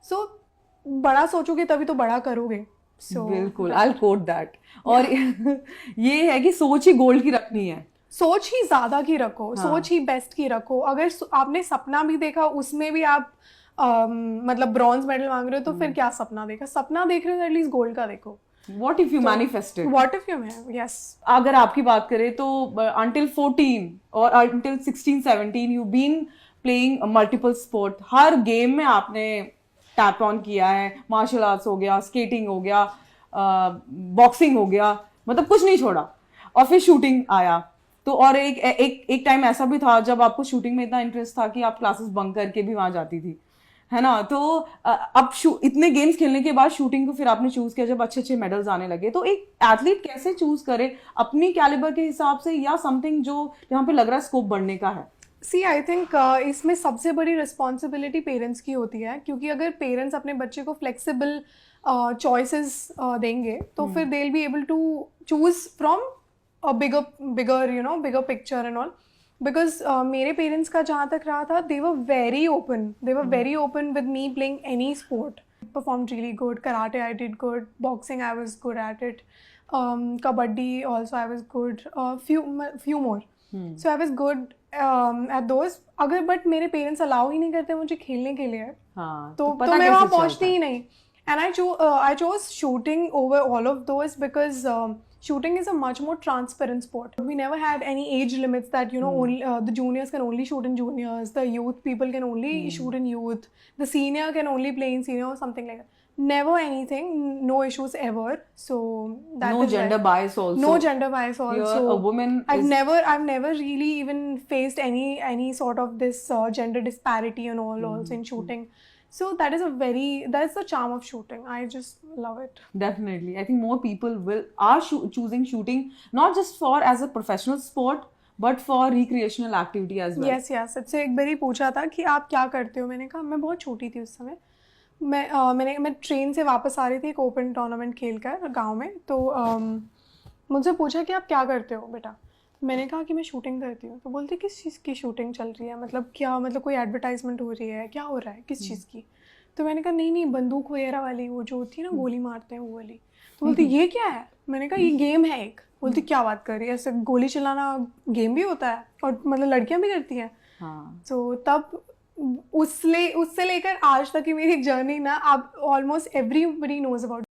सो बड़ा सोचोगे तभी तो बड़ा करोगे. बिल्कुल, आई कोट दैट. और ये है कि सोच ही गोल्ड की रखनी है. सोच ही ज्यादा की रखो, हाँ. सोच ही बेस्ट की रखो. अगर आपने सपना भी देखा उसमें भी आप मतलब ब्रॉन्ज मेडल मांग रहे हो, तो फिर क्या सपना देखा? सपना देख रहे हो तो एटलीस्ट गोल्ड का देखो. What if you manifest it? What if you yes. अगर आपकी बात करें तो until 14 और until 16 17 you've been playing multiple sport. Her game में आपने टैप ऑन किया है. मार्शल आर्ट्स हो गया, स्केटिंग हो गया, बॉक्सिंग हो गया, मतलब कुछ नहीं छोड़ा. और फिर शूटिंग आया. तो और एक टाइम ऐसा भी था जब आपको शूटिंग में इतना इंटरेस्ट था कि आप क्लासेस बंक करके भी वहां जाती थी, है ना. तो अब इतने गेम्स खेलने के बाद शूटिंग को फिर आपने चूज किया जब अच्छे अच्छे मेडल्स आने लगे. तो एक एथलीट कैसे चूज करे, अपनी कैलिबर के हिसाब से या समथिंग जो जहाँ पे लग रहा है स्कोप बढ़ने का है? सी आई थिंक इसमें सबसे बड़ी रिस्पॉन्सिबिलिटी पेरेंट्स की होती है, क्योंकि अगर पेरेंट्स अपने बच्चे को फ्लेक्सिबल चॉइसेस देंगे तो फिर they will be able to choose from a bigger picture and all. Because मेरे पेरेंट्स का जहाँ तक रहा था, they were very open with me playing any sport. performed really good. Karate I did good. Boxing I was good at it. Kabaddi also I was good. Few more. So I was good at those. अगर but मेरे parents allow ही नहीं करते मुझे खेलने के लिए, हाँ, तो पता मैं कैसे वहाँ चलता पहुँचती है? ही नहीं. And I chose shooting over all of those because shooting is a much more transparent sport. We never had any age limits that only the juniors can only shoot in juniors, the youth people can only shoot in youth, the senior can only play in senior or something like that. Never anything, no issues ever. So that No is gender bias also. no gender bias also. You're a woman. I've never really even faced any sort of this gender disparity and all also in shooting. So that's the charm of shooting. I just love it. Definitely. I think more people are choosing shooting not just for as a professional sport but for recreational activity as well. Yes. सबसे एक बार ही पूछा था कि आप क्या करते हो. मैंने कहा मैं बहुत छोटी थी उस समय. मैं ट्रेन से वापस आ रही थी एक ओपन टूर्नामेंट खेल कर गाँव में. तो मुझसे पूछा कि आप क्या करते हो बेटा. मैंने कहा कि मैं शूटिंग करती हूँ. तो बोलती किस चीज़ की शूटिंग चल रही है, मतलब क्या, मतलब कोई एडवर्टाइजमेंट हो रही है, क्या हो रहा है, किस चीज़ की. तो मैंने कहा नहीं बंदूक वगैरह वाली, वो जो होती है ना गोली मारते हैं वो वाली. तो बोलती ये क्या है. मैंने कहा ये गेम है एक. बोलती क्या बात कर रही है, ऐसे गोली चलाना गेम भी होता है और मतलब लड़कियां भी करती हैं. हाँ. तो तब उससे लेकर आज तक की मेरी जर्नी ना, अब ऑलमोस्ट एवरीबडी नोज अबाउट